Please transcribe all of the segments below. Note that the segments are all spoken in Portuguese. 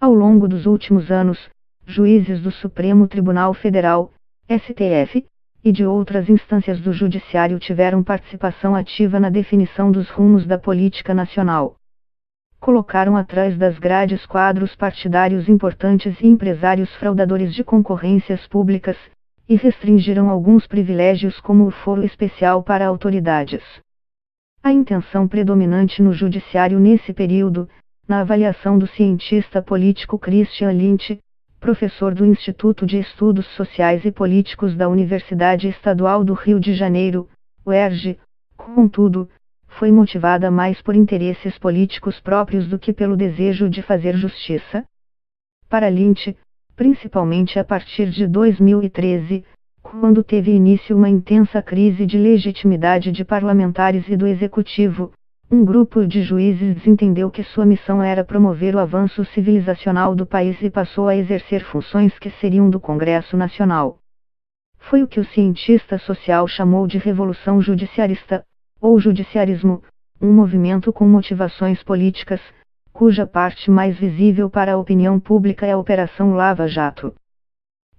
Ao longo dos últimos anos, juízes do Supremo Tribunal Federal, STF, e de outras instâncias do Judiciário tiveram participação ativa na definição dos rumos da política nacional. Colocaram atrás das grades quadros partidários importantes e empresários fraudadores de concorrências públicas, e restringiram alguns privilégios como o foro especial para autoridades. A intenção predominante no Judiciário nesse período, na avaliação do cientista político Christian Lynch, professor do Instituto de Estudos Sociais e Políticos da Universidade Estadual do Rio de Janeiro, UERJ, contudo, foi motivada mais por interesses políticos próprios do que pelo desejo de fazer justiça. Para Lynch, principalmente a partir de 2013, quando teve início uma intensa crise de legitimidade de parlamentares e do executivo, um grupo de juízes entendeu que sua missão era promover o avanço civilizacional do país e passou a exercer funções que seriam do Congresso Nacional. Foi o que o cientista social chamou de Revolução Judiciarista, ou Judiciarismo, um movimento com motivações políticas, cuja parte mais visível para a opinião pública é a Operação Lava Jato.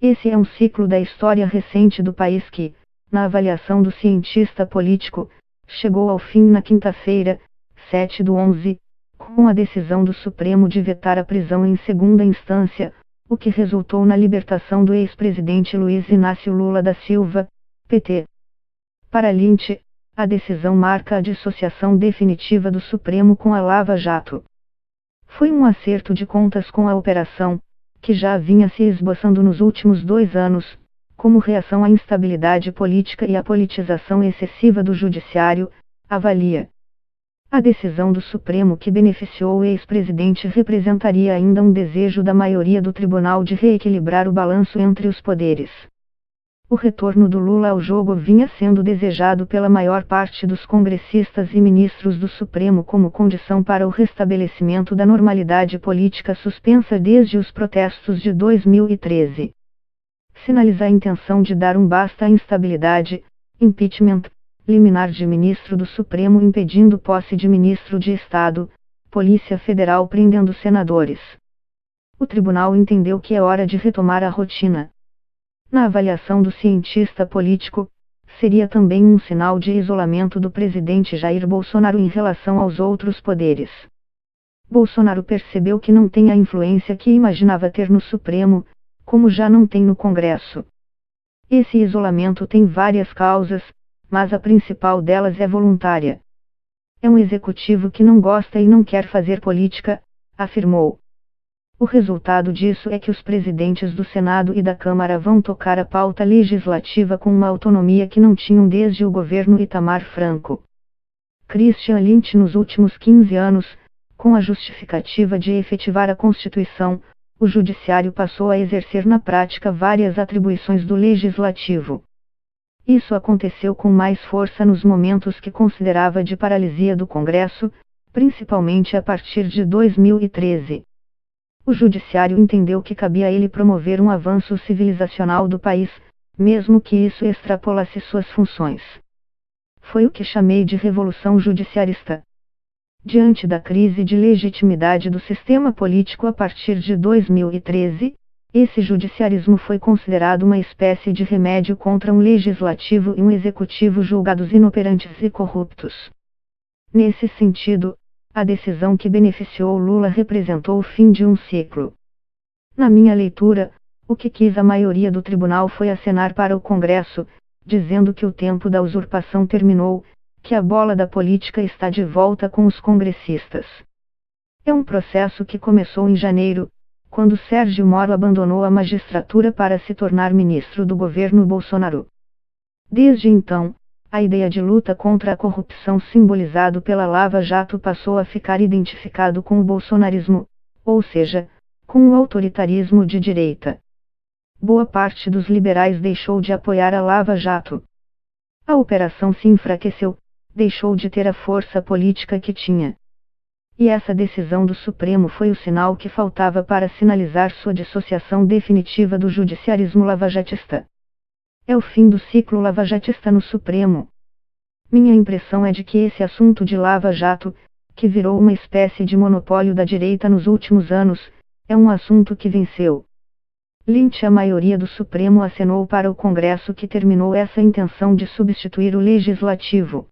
Esse é um ciclo da história recente do país que, na avaliação do cientista político, chegou ao fim na quinta-feira, 7/11, com a decisão do Supremo de vetar a prisão em segunda instância, o que resultou na libertação do ex-presidente Luiz Inácio Lula da Silva, PT. Para Lynch, a decisão marca a dissociação definitiva do Supremo com a Lava Jato. Foi um acerto de contas com a operação, que já vinha se esboçando nos últimos 2 anos, como reação à instabilidade política e à politização excessiva do Judiciário, avalia. A decisão do Supremo que beneficiou o ex-presidente representaria ainda um desejo da maioria do tribunal de reequilibrar o balanço entre os poderes. O retorno do Lula ao jogo vinha sendo desejado pela maior parte dos congressistas e ministros do Supremo como condição para o restabelecimento da normalidade política suspensa desde os protestos de 2013. Sinaliza a intenção de dar um basta à instabilidade, impeachment, liminar de ministro do Supremo impedindo posse de ministro de Estado, Polícia Federal prendendo senadores. O tribunal entendeu que é hora de retomar a rotina. Na avaliação do cientista político, seria também um sinal de isolamento do presidente Jair Bolsonaro em relação aos outros poderes. Bolsonaro percebeu que não tem a influência que imaginava ter no Supremo, como já não tem no Congresso. Esse isolamento tem várias causas, mas a principal delas é voluntária. É um executivo que não gosta e não quer fazer política, afirmou. O resultado disso é que os presidentes do Senado e da Câmara vão tocar a pauta legislativa com uma autonomia que não tinham desde o governo Itamar Franco. Christian Lynch nos últimos 15 anos, com a justificativa de efetivar a Constituição, o Judiciário passou a exercer na prática várias atribuições do Legislativo. Isso aconteceu com mais força nos momentos que considerava de paralisia do Congresso, principalmente a partir de 2013. O Judiciário entendeu que cabia a ele promover um avanço civilizacional do país, mesmo que isso extrapolasse suas funções. Foi o que chamei de Revolução Judiciarista. Diante da crise de legitimidade do sistema político a partir de 2013, esse judiciarismo foi considerado uma espécie de remédio contra um legislativo e um executivo julgados inoperantes e corruptos. Nesse sentido, a decisão que beneficiou Lula representou o fim de um ciclo. Na minha leitura, o que quis a maioria do tribunal foi acenar para o Congresso, dizendo que o tempo da usurpação terminou, que a bola da política está de volta com os congressistas. É um processo que começou em janeiro, quando Sérgio Moro abandonou a magistratura para se tornar ministro do governo Bolsonaro. Desde então, a ideia de luta contra a corrupção simbolizado pela Lava Jato passou a ficar identificado com o bolsonarismo, ou seja, com o autoritarismo de direita. Boa parte dos liberais deixou de apoiar a Lava Jato. A operação se enfraqueceu, deixou de ter a força política que tinha. E essa decisão do Supremo foi o sinal que faltava para sinalizar sua dissociação definitiva do judiciarismo lavajatista. É o fim do ciclo lavajatista no Supremo. Minha impressão é de que esse assunto de Lava Jato, que virou uma espécie de monopólio da direita nos últimos anos, É um assunto que venceu. Lynch. A maioria do Supremo acenou para o Congresso, que terminou essa intenção de substituir o Legislativo.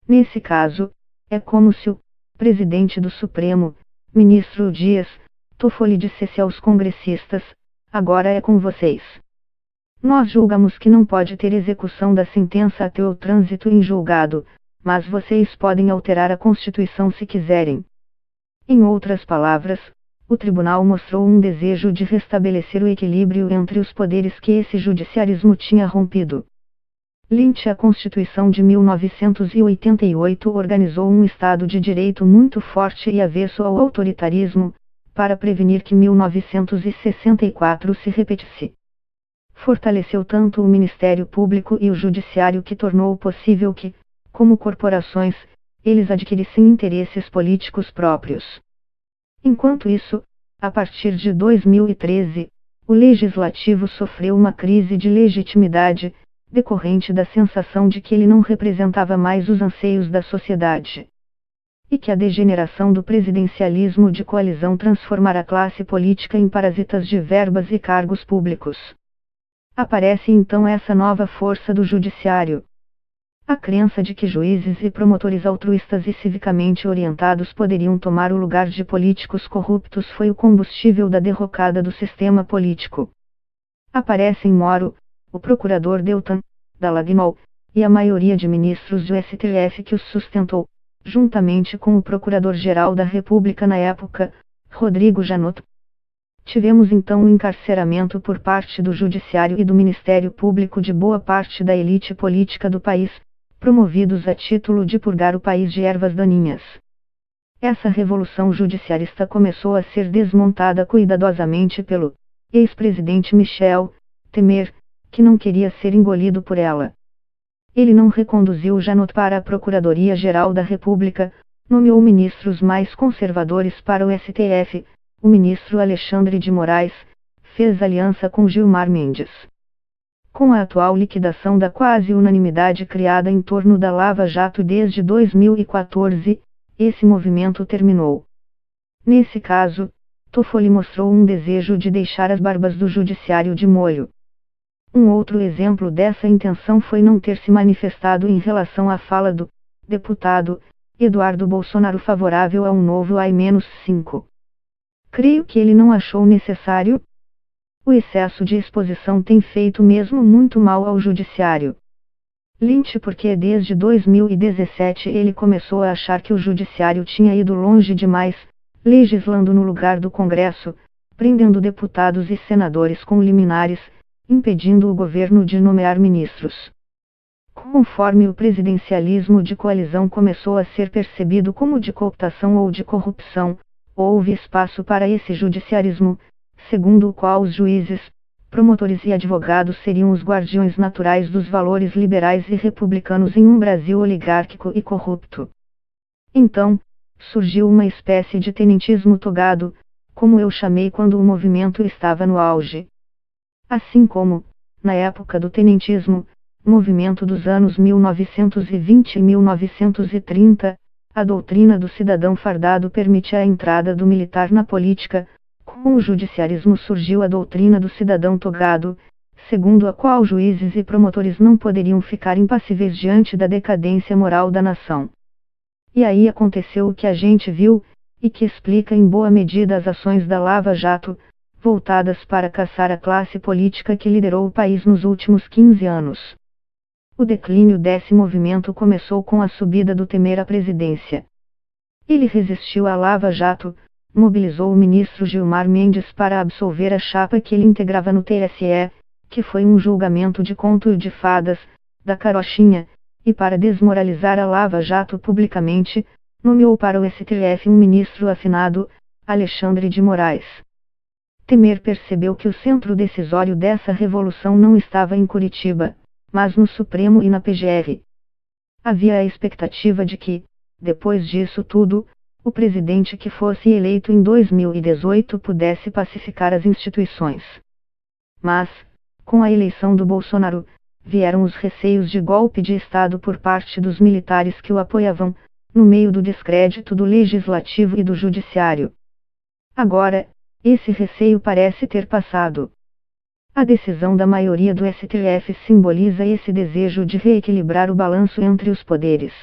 Nesse caso, é como se o presidente do Supremo, ministro Dias Toffoli, dissesse aos congressistas: agora é com vocês. Nós julgamos que não pode ter execução da sentença até o trânsito em julgado, mas vocês podem alterar a Constituição se quiserem. Em outras palavras, o tribunal mostrou um desejo de restabelecer o equilíbrio entre os poderes que esse judiciarismo tinha rompido. Lynch. A Constituição de 1988 organizou um Estado de Direito muito forte e avesso ao autoritarismo, para prevenir que 1964 se repetisse. Fortaleceu tanto o Ministério Público e o Judiciário que tornou possível que, como corporações, eles adquirissem interesses políticos próprios. Enquanto isso, a partir de 2013, o Legislativo sofreu uma crise de legitimidade, decorrente da sensação de que ele não representava mais os anseios da sociedade. E que a degeneração do presidencialismo de coalizão transformara a classe política em parasitas de verbas e cargos públicos. Aparece então essa nova força do judiciário. A crença de que juízes e promotores altruístas e civicamente orientados poderiam tomar o lugar de políticos corruptos foi o combustível da derrocada do sistema político. Aparecem Moro, o procurador Deltan Dallagnol, e a maioria de ministros do STF que os sustentou, juntamente com o Procurador-Geral da República na época, Rodrigo Janot. Tivemos então o encarceramento por parte do Judiciário e do Ministério Público de boa parte da elite política do país, promovidos a título de purgar o país de ervas daninhas. Essa revolução judiciarista começou a ser desmontada cuidadosamente pelo ex-presidente Michel Temer, que não queria ser engolido por ela. Ele não reconduziu Janot para a Procuradoria-Geral da República, nomeou ministros mais conservadores para o STF, o ministro Alexandre de Moraes, fez aliança com Gilmar Mendes. Com a atual liquidação da quase unanimidade criada em torno da Lava Jato desde 2014, esse movimento terminou. Nesse caso, Toffoli mostrou um desejo de deixar as barbas do judiciário de molho. Um outro exemplo dessa intenção foi não ter se manifestado em relação à fala do deputado Eduardo Bolsonaro favorável a um novo AI-5. Creio que ele não achou necessário. O excesso de exposição tem feito mesmo muito mal ao judiciário. Lynch. Porque desde 2017 ele começou a achar que o judiciário tinha ido longe demais, legislando no lugar do Congresso, prendendo deputados e senadores com liminares, impedindo o governo de nomear ministros. Conforme o presidencialismo de coalizão começou a ser percebido como de cooptação ou de corrupção, houve espaço para esse judiciarismo, segundo o qual os juízes, promotores e advogados seriam os guardiões naturais dos valores liberais e republicanos em um Brasil oligárquico e corrupto. Então, surgiu uma espécie de tenentismo togado, como eu chamei quando o movimento estava no auge. Assim como, na época do tenentismo, movimento dos anos 1920 e 1930, a doutrina do cidadão fardado permite a entrada do militar na política, com o judiciarismo surgiu a doutrina do cidadão togado, segundo a qual juízes e promotores não poderiam ficar impassíveis diante da decadência moral da nação. E aí aconteceu o que a gente viu, e que explica em boa medida as ações da Lava Jato, voltadas para caçar a classe política que liderou o país nos últimos 15 anos. O declínio desse movimento começou com a subida do Temer à presidência. Ele resistiu à Lava Jato, mobilizou o ministro Gilmar Mendes para absolver a chapa que ele integrava no TSE, que foi um julgamento de conto de fadas, da carochinha, e para desmoralizar a Lava Jato publicamente, nomeou para o STF um ministro afinado, Alexandre de Moraes. Temer percebeu que o centro decisório dessa revolução não estava em Curitiba, mas no Supremo e na PGR. Havia a expectativa de que, depois disso tudo, o presidente que fosse eleito em 2018 pudesse pacificar as instituições. Mas, com a eleição do Bolsonaro, vieram os receios de golpe de Estado por parte dos militares que o apoiavam, no meio do descrédito do Legislativo e do Judiciário. Agora, Esse receio parece ter passado. A decisão da maioria do STF simboliza esse desejo de reequilibrar o balanço entre os poderes.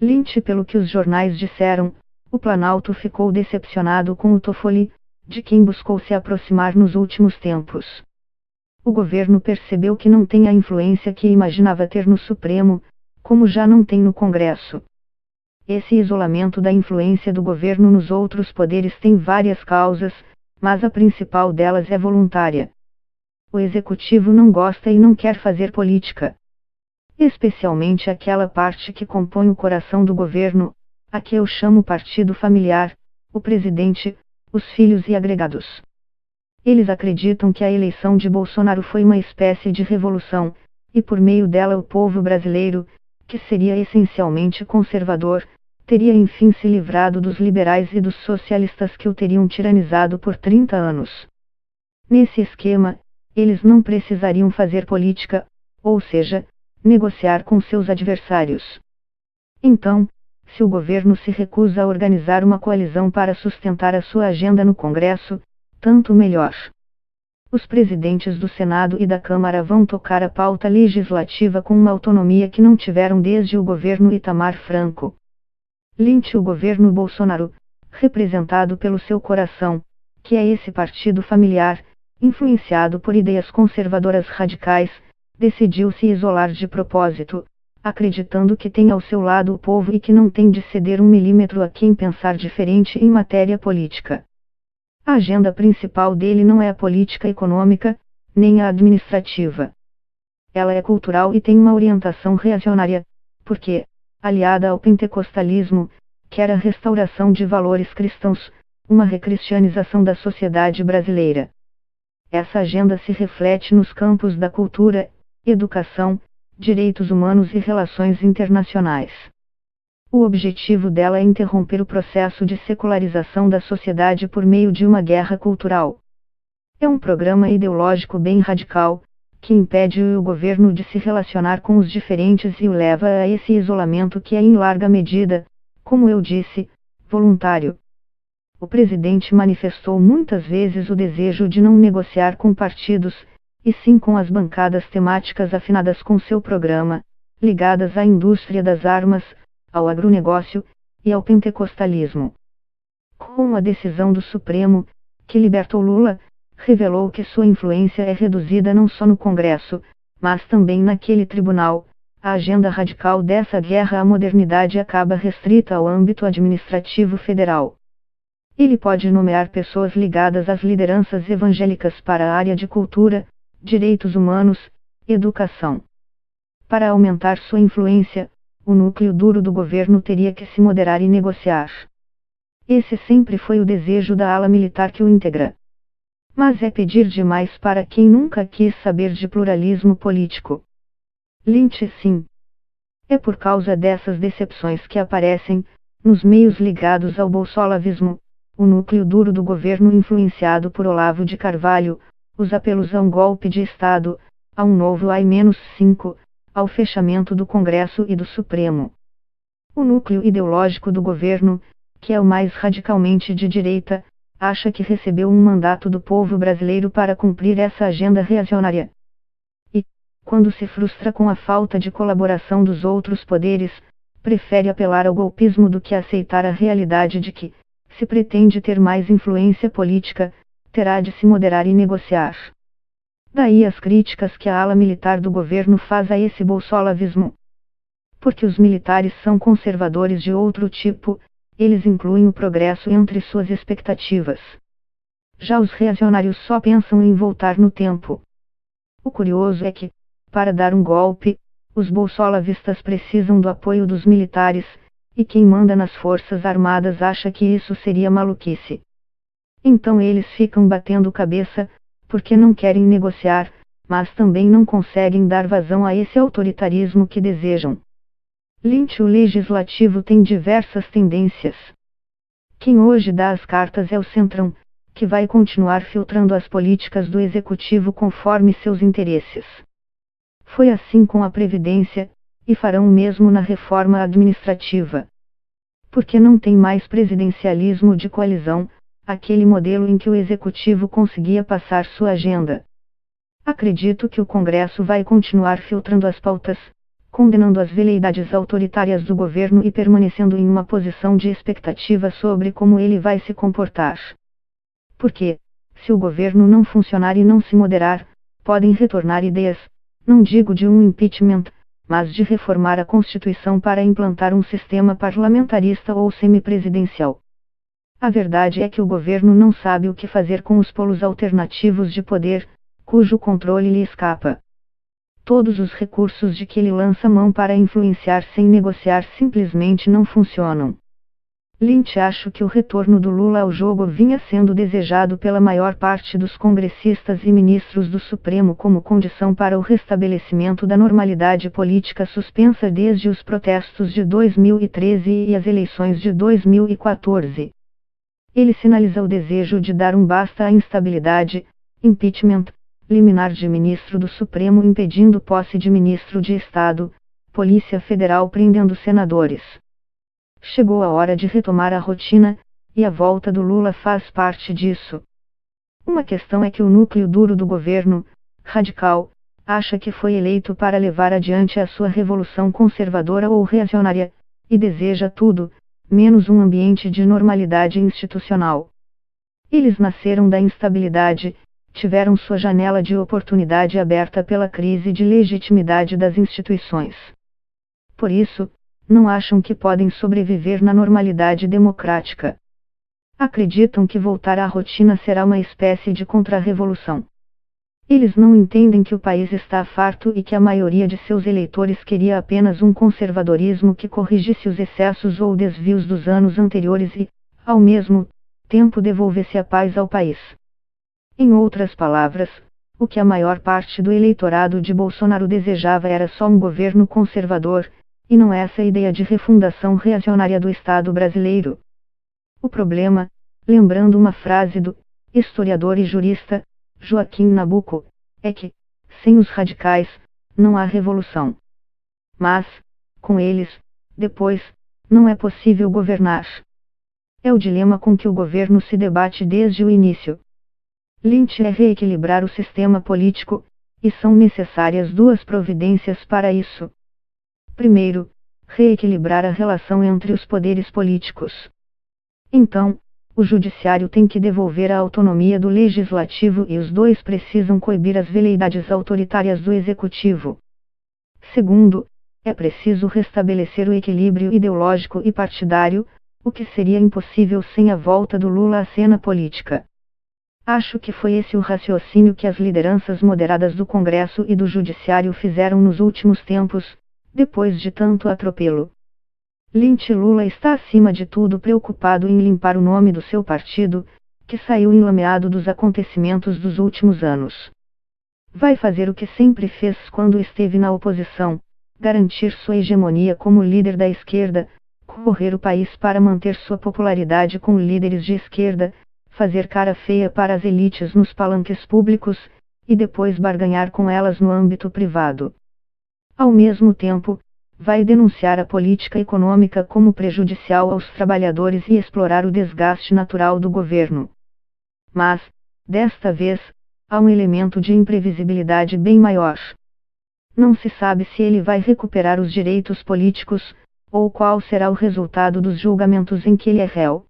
Lynch, pelo que os jornais disseram, o Planalto ficou decepcionado com o Toffoli, de quem buscou se aproximar nos últimos tempos. O governo percebeu que não tem a influência que imaginava ter no Supremo, como já não tem no Congresso. Esse isolamento da influência do governo nos outros poderes tem várias causas, mas a principal delas é voluntária. O executivo não gosta e não quer fazer política. Especialmente aquela parte que compõe o coração do governo, a que eu chamo partido familiar, o presidente, os filhos e agregados. Eles acreditam que a eleição de Bolsonaro foi uma espécie de revolução, e por meio dela o povo brasileiro, que seria essencialmente conservador, teria enfim se livrado dos liberais e dos socialistas que o teriam tiranizado por 30 anos. Nesse esquema, eles não precisariam fazer política, ou seja, negociar com seus adversários. Então, se o governo se recusa a organizar uma coalizão para sustentar a sua agenda no Congresso, tanto melhor. Os presidentes do Senado e da Câmara vão tocar a pauta legislativa com uma autonomia que não tiveram desde o governo Itamar Franco. Lynch, o governo Bolsonaro, representado pelo seu coração, que é esse partido familiar, influenciado por ideias conservadoras radicais, decidiu se isolar de propósito, acreditando que tem ao seu lado o povo e que não tem de ceder 1 milímetro a quem pensar diferente em matéria política. A agenda principal dele não é a política econômica, nem a administrativa. Ela é cultural e tem uma orientação reacionária, porque, aliada ao pentecostalismo, quer a restauração de valores cristãos, uma recristianização da sociedade brasileira. Essa agenda se reflete nos campos da cultura, educação, direitos humanos e relações internacionais. O objetivo dela é interromper o processo de secularização da sociedade por meio de uma guerra cultural. É um programa ideológico bem radical, que impede o governo de se relacionar com os diferentes e o leva a esse isolamento que é em larga medida, como eu disse, voluntário. O presidente manifestou muitas vezes o desejo de não negociar com partidos, e sim com as bancadas temáticas afinadas com seu programa, ligadas à indústria das armas, ao agronegócio e ao pentecostalismo. Com a decisão do Supremo, que libertou Lula, revelou que sua influência é reduzida não só no Congresso, mas também naquele tribunal. A agenda radical dessa guerra à modernidade acaba restrita ao âmbito administrativo federal. Ele pode nomear pessoas ligadas às lideranças evangélicas para a área de cultura, direitos humanos, educação. Para aumentar sua influência, o núcleo duro do governo teria que se moderar e negociar. Esse sempre foi o desejo da ala militar que o integra. Mas é pedir demais para quem nunca quis saber de pluralismo político. Lynch, sim. É por causa dessas decepções que aparecem, nos meios ligados ao bolsolavismo, o núcleo duro do governo influenciado por Olavo de Carvalho, os apelos a um golpe de Estado, a um novo AI-5, ao fechamento do Congresso e do Supremo. O núcleo ideológico do governo, que é o mais radicalmente de direita, acha que recebeu um mandato do povo brasileiro para cumprir essa agenda reacionária. E, quando se frustra com a falta de colaboração dos outros poderes, prefere apelar ao golpismo do que aceitar a realidade de que, se pretende ter mais influência política, terá de se moderar e negociar. Daí as críticas que a ala militar do governo faz a esse bolsolavismo. Porque os militares são conservadores de outro tipo, eles incluem o progresso entre suas expectativas. Já os reacionários só pensam em voltar no tempo. O curioso é que, para dar um golpe, os bolsolavistas precisam do apoio dos militares, e quem manda nas forças armadas acha que isso seria maluquice. Então eles ficam batendo cabeça, porque não querem negociar, mas também não conseguem dar vazão a esse autoritarismo que desejam. Lynch, o legislativo tem diversas tendências. Quem hoje dá as cartas é o Centrão, que vai continuar filtrando as políticas do executivo conforme seus interesses. Foi assim com a Previdência, e farão o mesmo na reforma administrativa. Porque não tem mais presidencialismo de coalizão, aquele modelo em que o executivo conseguia passar sua agenda. Acredito que o Congresso vai continuar filtrando as pautas, condenando as veleidades autoritárias do governo e permanecendo em uma posição de expectativa sobre como ele vai se comportar. Porque, se o governo não funcionar e não se moderar, podem retornar ideias, não digo de um impeachment, mas de reformar a Constituição para implantar um sistema parlamentarista ou semipresidencial. A verdade é que o governo não sabe o que fazer com os polos alternativos de poder, cujo controle lhe escapa. Todos os recursos de que ele lança mão para influenciar sem negociar simplesmente não funcionam. Lynch acha que o retorno do Lula ao jogo vinha sendo desejado pela maior parte dos congressistas e ministros do Supremo como condição para o restabelecimento da normalidade política suspensa desde os protestos de 2013 e as eleições de 2014. Ele sinaliza o desejo de dar um basta à instabilidade, impeachment, liminar de ministro do Supremo impedindo posse de ministro de Estado, Polícia Federal prendendo senadores. Chegou a hora de retomar a rotina, e a volta do Lula faz parte disso. Uma questão é que o núcleo duro do governo, radical, acha que foi eleito para levar adiante a sua revolução conservadora ou reacionária, e deseja tudo, menos um ambiente de normalidade institucional. Eles nasceram da instabilidade, tiveram sua janela de oportunidade aberta pela crise de legitimidade das instituições. Por isso, não acham que podem sobreviver na normalidade democrática. Acreditam que voltar à rotina será uma espécie de contra-revolução. Eles não entendem que o país está farto e que a maioria de seus eleitores queria apenas um conservadorismo que corrigisse os excessos ou desvios dos anos anteriores e, ao mesmo tempo, devolvesse a paz ao país. Em outras palavras, o que a maior parte do eleitorado de Bolsonaro desejava era só um governo conservador, e não essa ideia de refundação reacionária do Estado brasileiro. O problema, lembrando uma frase do historiador e jurista Joaquim Nabuco, é que, sem os radicais, não há revolução. Mas, com eles, depois, não é possível governar. É o dilema com que o governo se debate desde o início. Lynch é reequilibrar o sistema político, e são necessárias duas providências para isso. Primeiro, reequilibrar a relação entre os poderes políticos. Então, o judiciário tem que devolver a autonomia do legislativo e os dois precisam coibir as veleidades autoritárias do executivo. Segundo, é preciso restabelecer o equilíbrio ideológico e partidário, o que seria impossível sem a volta do Lula à cena política. Acho que foi esse o raciocínio que as lideranças moderadas do Congresso e do Judiciário fizeram nos últimos tempos, depois de tanto atropelo. Lynch Lula está acima de tudo preocupado em limpar o nome do seu partido, que saiu enlameado dos acontecimentos dos últimos anos. Vai fazer o que sempre fez quando esteve na oposição, garantir sua hegemonia como líder da esquerda, correr o país para manter sua popularidade com líderes de esquerda, fazer cara feia para as elites nos palanques públicos, e depois barganhar com elas no âmbito privado. Ao mesmo tempo, vai denunciar a política econômica como prejudicial aos trabalhadores e explorar o desgaste natural do governo. Mas, desta vez, há um elemento de imprevisibilidade bem maior. Não se sabe se ele vai recuperar os direitos políticos, ou qual será o resultado dos julgamentos em que ele é réu.